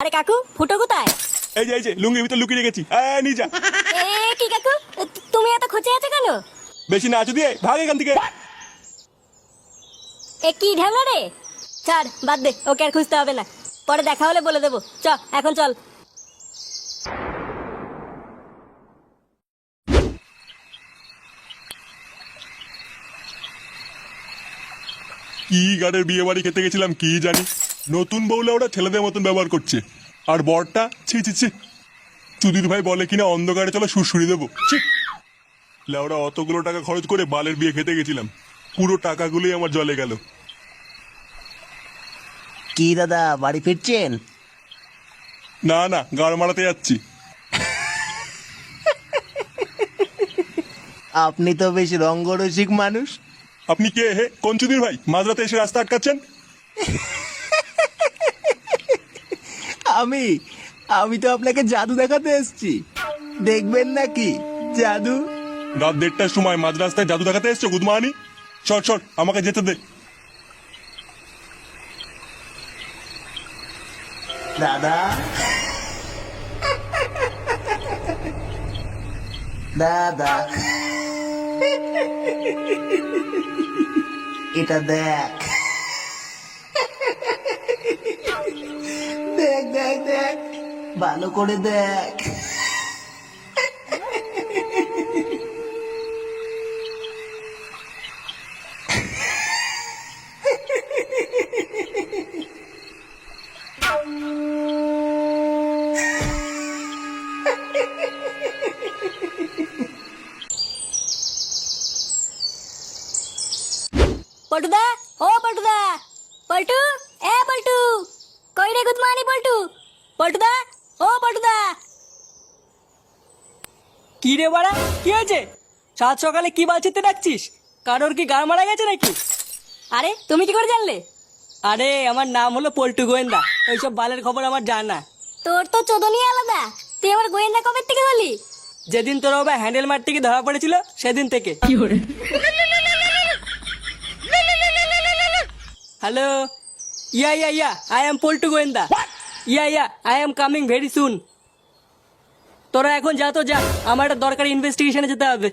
আরে কাকু, ফুটো কোথায়? এই যে লুঙ্গির ভিতর লুকিয়ে রেখেছি, নিয়ে যা। কি কাকু, তুমি এত খোঁচে আছো কেন? বেশি নাচু দিয়ে ভাগ এখান থেকে। কি ঢ্যামলা রে? ছাড়, বাদ দে, ওকে আর খুঁজতে হবে না। পরে দেখা হলে বলে দেবো। এখন চল। কি গাড়ির বিয়ে বাড়ি খেতে গেছিলাম কি জানি, নতুন বউলে ওরা ছেলেদের মতন ব্যবহার করছে। আর বরটা ছি ছি ছি, চুদির ভাই বলে কিনা অন্ধকারে চলো সুরসুরি দেবো। ছি, ওরা অতগুলো টাকা খরচ করে বালের বিয়ে খেতে গেছিলাম, পুরো টাকাগুলোই আমার জলে গেল। কি দাদা, বাড়ি ফিরছেন? না না, গাড় মারাতে যাচ্ছি। আপনি তো বেশ রঙ্গরসিক মানুষ। আপনি কে হে? কোন চুদির ভাই মাঝরাতে এসে রাস্তা আটকাচ্ছেন? আমি আমি তো আপনাকে জাদু দেখাতে এসেছি, দেখবেন নাকি জাদু? রাত 1:30টার সময় মাঝ রাস্তায় জাদু দেখাতে এসছো গুদমানি? সর সর, আমাকে যেতে দে। দাদা দাদা, এটা দেখ দেখ দেখ দেখ, ভালো করে দেখ। পল্টুদা, ও পল্টুদা, পল্টু, পল্টু, কই রে গুদমানি পল্টু? পল্টুদা, ও পল্টুদা। কি রে বাড়া, কি হয়েছে? সাত সকালে কি বালছিতে ডাকছিস? কারোর কি গাড় মারা গেছে নাকি? আরে তুমি কি করে জানলে? আরে আমার নাম হলো পল্টু গোয়েন্দা, ওইসব বালের খবর আমার জানা। তোর তো চোদনই আলাদা। তুই আমার গোয়েন্দা কবে থেকে হলি? যেদিন তোর বাবা হ্যান্ডেল মার থেকে ধরা পড়েছিল সেদিন থেকে। Hello, yeah I am Paltu গোয়েন্দা। Yeah I am coming very soon. তোরা এখন যা তো যা, আমার একটা দরকারি ইনভেস্টিগেশনে যেতে হবে।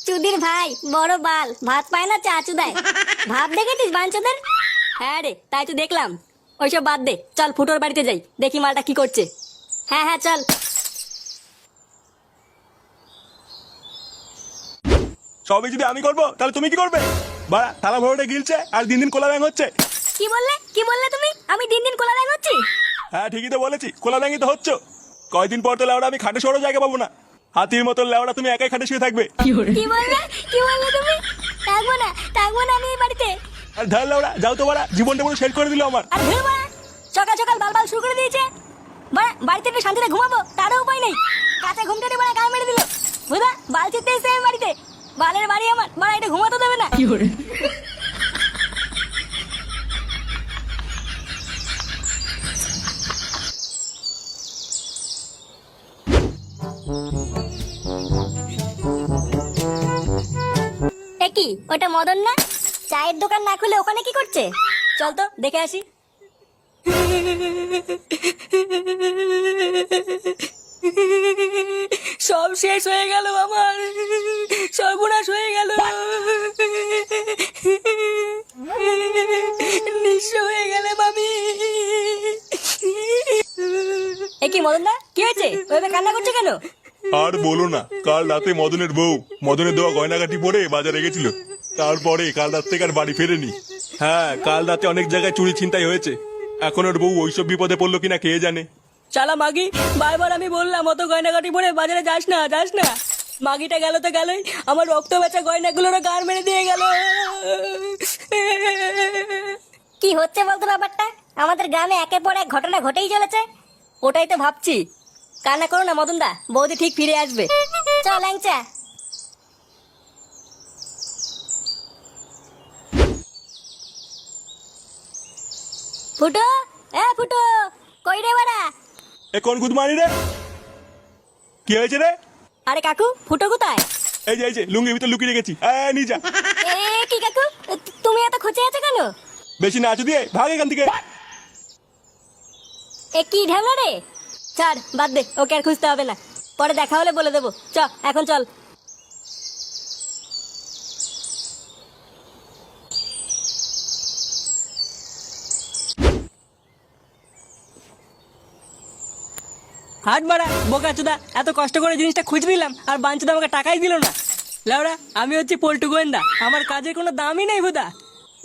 চুদির ভাই বড় বাল, ভাত পায় না চাচু দেয়। ভাব দেখেছিস বাঞ্চদের? হ্যাঁ রে, তাই তো দেখলাম। ওইসব বাদ দে, চল ফুটোর বাড়িতে যাই, দেখি মালটা কি করছে। হ্যাঁ চল। সবই যদি আমি করবো তাহলে তুমি কি করবে? বাড়া থালা ভরে গিলছে আর দিন দিন কোলা ব্যাং হচ্ছে। কি বললে তুমি? আমি দিন দিন কোলা হচ্ছি? হ্যাঁ ঠিকই তো বলেছি, কোলা ব্যাংই তো হচ্ছে। কয়দিন পর তো লেওড়া আমি খাটে সরো জায়গা পাবো না। হাতির মতো লেওড়া তুমি একাই খাটে শুয়ে থাকবে। কি বললে তুমি? থাকবো না আমি এই বাড়িতে। আর ধর লেওড়া যাও তো, বাড়া জীবনটা পুরো শেষ করে দিল আমার। আর ধুর বাড়া, সকাল সকাল বাল শুরু করে দিয়েছে। বাড়া বাড়িতে একটু শান্তিতে ঘুমাবো তারও উপায় নেই। কাঁচা ঘুমটাতে বাড়া গায়ে মেরে দিল। বুঝা, বাল চিত্তে এসে আমি বাড়িতে। বালের বাড়ি আমার, বাড়া এটা ঘুমাতে দেবে না। কি ওটা মদন না? চায়ের দোকান না খুলে ওখানে কি করছে? চল তো দেখে আসি। সব শেষ হয়ে গেল আমার, সর্বনাশ হয়ে গেল, নিঃস্ব হয়ে গেলাম আমি। কি মদন দা, কি হয়েছে? ওইভাবে কান্না করছে কেন? আর বলো না, কাল রাতে মদনের বউ মদনের দেওয়া গয়নাগাটি পরে বাজারে গেছিল। তারপরে কাল রাত থেকে আর বাড়ি ফেরেনি। হ্যাঁ, কাল রাতে অনেক জায়গায় চুরি ছিনতাই হয়েছে। এখন ওর বউ ওইসব বিপদে পড়লো কিনা কে জানে। চালা মাগি, বারবার আমি বললাম অত গয়নাগাটি পরে বাজারে যাস না। মাগিটা গেল তো গেলই, আমার রক্ত বেচা গয়নাগুলোরও গার মেরে দিয়ে গেল। কি হচ্ছে বলতো ব্যাপারটা? আমাদের গ্রামে একের পর এক ঘটনা ঘটেই চলেছে। ওটাই তো ভাবছি। কান্না করো না মদন দা, বৌদি ঠিক ফিরে আসবে। চল ল্যাংচা। ফুটো, ফুটো, কই রে বাড়া? এ কোন গুদমানি রে? কি হয়েছে রে? আরে কাকু, ফুটো কোথায়? এই যে লুঙ্গির ভিতর লুকিয়ে রেখেছি, নিয়ে যা। কি কাকু, তুমি এত খোঁচে আছো কেন? বেশি নাচু দিয়ে ভাগ এখান থেকে। এ কি ঢ্যামলা রে? ছাড়, বাদ দে, ওকে আর খুঁজতে হবে না, পরে দেখা হলে বলে দেবো। এখন চল। হাট বাড়া বোকা চুদা, এত কষ্ট করে জিনিসটা খুঁজে নিলাম আর বাঞ্চুদা আমাকে টাকাই দিল না। লাউরা, আমি হচ্ছি পল্টু গোয়েন্দা, আমার কাজের কোনো দামই নেই ভুদা।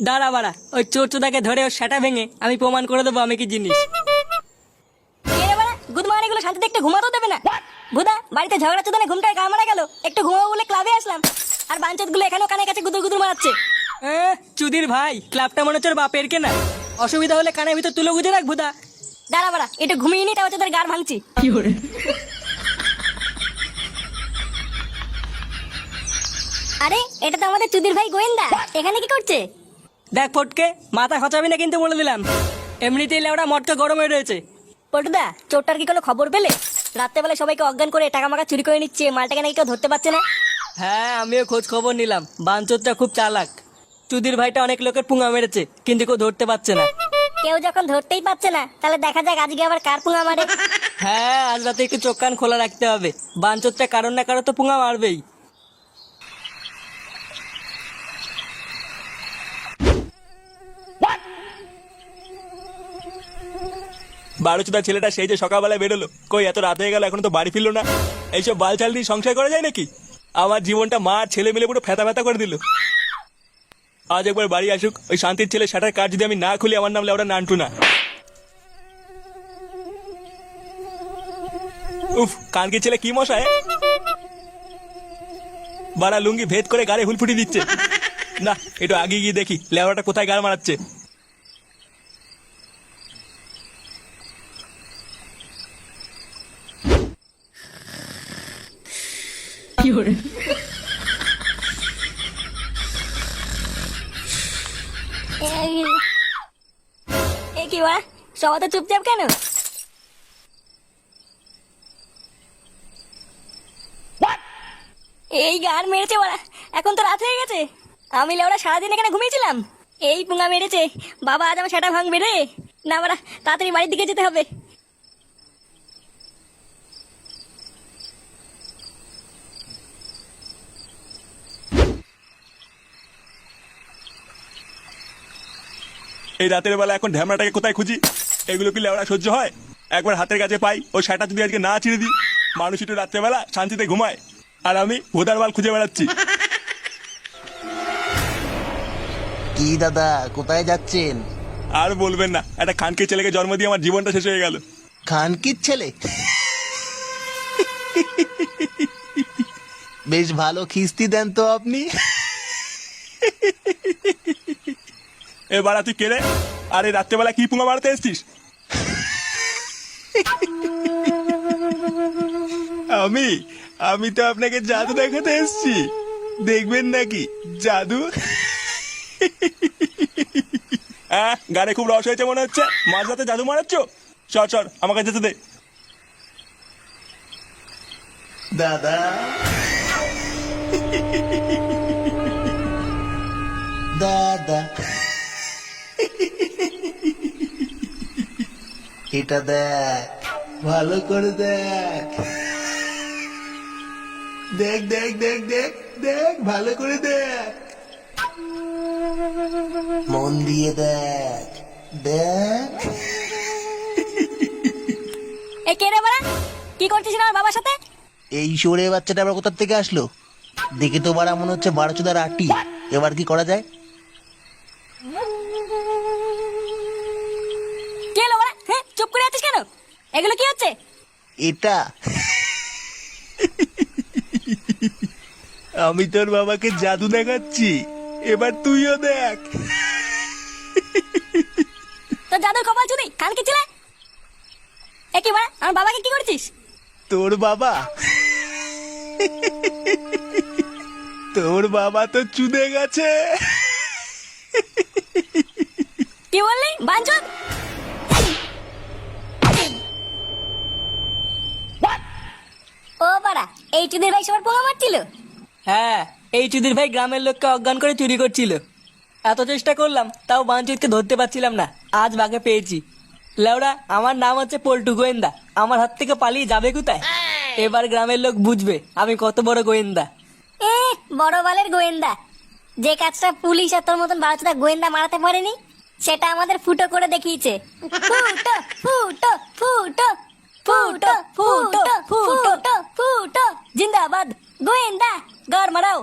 দাঁড়া বাড়া, ওই চোর চোদাকে ধরে ওর সেটা ভেঙে আমি প্রমাণ করে দেবো আমি কি জিনিস। গুদমানিগুলো শান্তিতে একটু ঘুমাতেও দেবে না। ভুদা, বাড়িতে ঝগড়া চোদনে ঘুমটায় গা মারা গেল, একটু ঘুমাবো বলে ক্লাবে আসলাম, আর বাঞ্চত গুলো এখানেও কানের কাছে গুদুর গুদুর মারাচ্ছে। চুদির ভাই, ক্লাবটা মনে হচ্ছে ওর বাপের কেনা, অসুবিধা হলে কানের ভিতর তুলে গুজে রাখ ভুদা। দাঁড়া বাড়া, একটু ঘুমিয়ে নি, তাও তোদের গাড় ভাঙছি। আরে, এটা তো আমাদের চুদির ভাই গোয়েন্দা, এখানে কি করছে? দেখ ফটকে, মাথা খচাবি না কিন্তু বলে দিলাম, এমনিতেই লেওড়া মটকা গরম হয়ে রয়েছে। পল্টুদা, চোরটার কি কোনো খবর পেলে? রাত্রেবেলা সবাইকে অজ্ঞান করে টাকা মাকা চুরি করে নিচ্ছে, মালটাকে নাকি কেউ ধরতে পারছে না। হ্যাঁ, আমিও খোঁজ খবর নিলাম, বাঞ্চোরটা খুব চালাক, চুদির ভাইটা অনেক লোকের পুঙা মেরেছে কিন্তু কেউ ধরতে পারছে না। কেউ যখন ধরতেই পারছে না, তাহলে দেখা যাক আজকে আবার কার পুঙা মারে। হ্যাঁ, আজ রাতে একটু চোখ কান খোলা রাখতে হবে, বাঞ্চোরটা কারণ না কারো তো পুঙা মারবেই। বারোচোদা ছেলেটা সেই যে সকালবেলায় বেরোলো, কই এত রাত হয়ে গেল এখনো তো বাড়ি ফিরলো না। এইসব বালচাল নিয়ে সংসার করা যায় নাকি? আমার জীবনটা মা ছেলে মিলে পুরো ফেতা ফেতা করে দিল। আজ একবার বাড়ি আসুক, ওই শান্তির ছেলে সেটার কাজ যদি আমি না খুলি, আমার নাম লেওড়া নান্টু না। উফ, কানকির ছেলে কি মশা! বাড়া লুঙ্গি ভেদ করে গাড়ি হুলফুটি দিচ্ছে। না, একটু আগে গিয়ে দেখি লেওড়াটা কোথায় গাড় মারাচ্ছে। এ কি বা, সবাই তো চুপচাপ কেন? এই গান মেরেছে ওরা, এখন তো রাত হয়ে গেছে। আমি লেওরা সারাদিন এখানে ঘুমিয়েছিলাম, এই পুঙ্গা মেরেছে। বাবা, আজ আমার সেটা ভাঙবে রে। না বাড়া, তাড়াতাড়ি বাড়ির দিকে যেতে হবে। এই রাতের বেলা এখন ঢ্যামড়াটাকে কোথায় খুঁজি? এগুলো কি লেওড়া সহ্য হয়? একবার হাতের কাছে পাই, ওই শাটা যদি আজকে না ছিঁড়ে দিই। মানুষ একটু রাত্রেবেলা শান্তিতে ঘুমায়, আর আমি ভোদার বাল খুঁজে বেড়াচ্ছি। কি দাদা, কোথায় যাচ্ছেন? আর বলবেন না, একটা খানকির ছেলেকে জন্ম দিয়ে আমার জীবনটা শেষ হয়ে গেল। খানকির ছেলে? বেশ ভালো খিস্তি দেন তো আপনি। এবার তুই কেড়ে, আর এই রাত্রেবেলা কি পুঙ্গা মারতে এসছিস? আমি তো আপনাকে জাদু দেখাতে এসছি, দেখবেন নাকি জাদু? হ্যাঁ, গানে খুব রস হয়েছে মনে হচ্ছে, মাঝরাতে জাদু মারাচ্ছ। সর আমাকে যেতে দে। দাদা, দাদা, এটা দেখ, ভালো করে দেখ, দেখ দেখ দেখ দেখ দেখ, ভালো করে দেখ, মন দিয়ে দেখ, দেখ। এ কে রে বাড়া, কি করছিস আমার বাবার সাথে? এই সরে বাচ্চাটা আবার কোথা থেকে আসলো? দেখে তো বাড়া মনে হচ্ছে বারোচোদার আটি। এবার কি করা যায়? কে এলো বাড়া? হ্যাঁ, চুপ করে আছিস কেন? এগুলো কি হচ্ছে? এটা আমি তোর বাবাকে জাদু দেখাচ্ছি, এবার তুইও দেখ। তোর জাদুর কপাল চুদি, কান কি ছিলে? এ কি বাড়া, আমার বাবাকে কি করছিস? তোর বাবা? তোর বাবা তো চুদে গেছে। কি বললি বাঞ্চদ? ও বাড়া, এই চুদির ভাই সবার পোঙা মারছিল? হ্যাঁ, এই চুদির ভাই গ্রামের লোককে অজ্ঞান করে চুরি করছিল, এত চেষ্টা করলাম তাও বাঞ্চিতকে ধরতে পারছিলাম না। আজ বাগে পেয়েছি। লেওড়া, আমার নাম হচ্ছে পল্টু গোয়েন্দা। আমার হাত থেকে পালিয়ে যাবে কোথায়? এবার গ্রামের লোক বুঝবে আমি কত বড় গোয়েন্দা। এ বড় বালের গোয়েন্দা। যে কাজটা পুলিশ আর তোর মতন বাচ্চাটা গোয়েন্দা মারাতে পারেনি, সেটা আমাদের ফুটো করে দেখিয়েছে। ফুটো ফুটো ফুটো ফুটো ফুটো ফুটো ফুটো জিন্দাবাদ গোয়েন্দা, গার মারাও।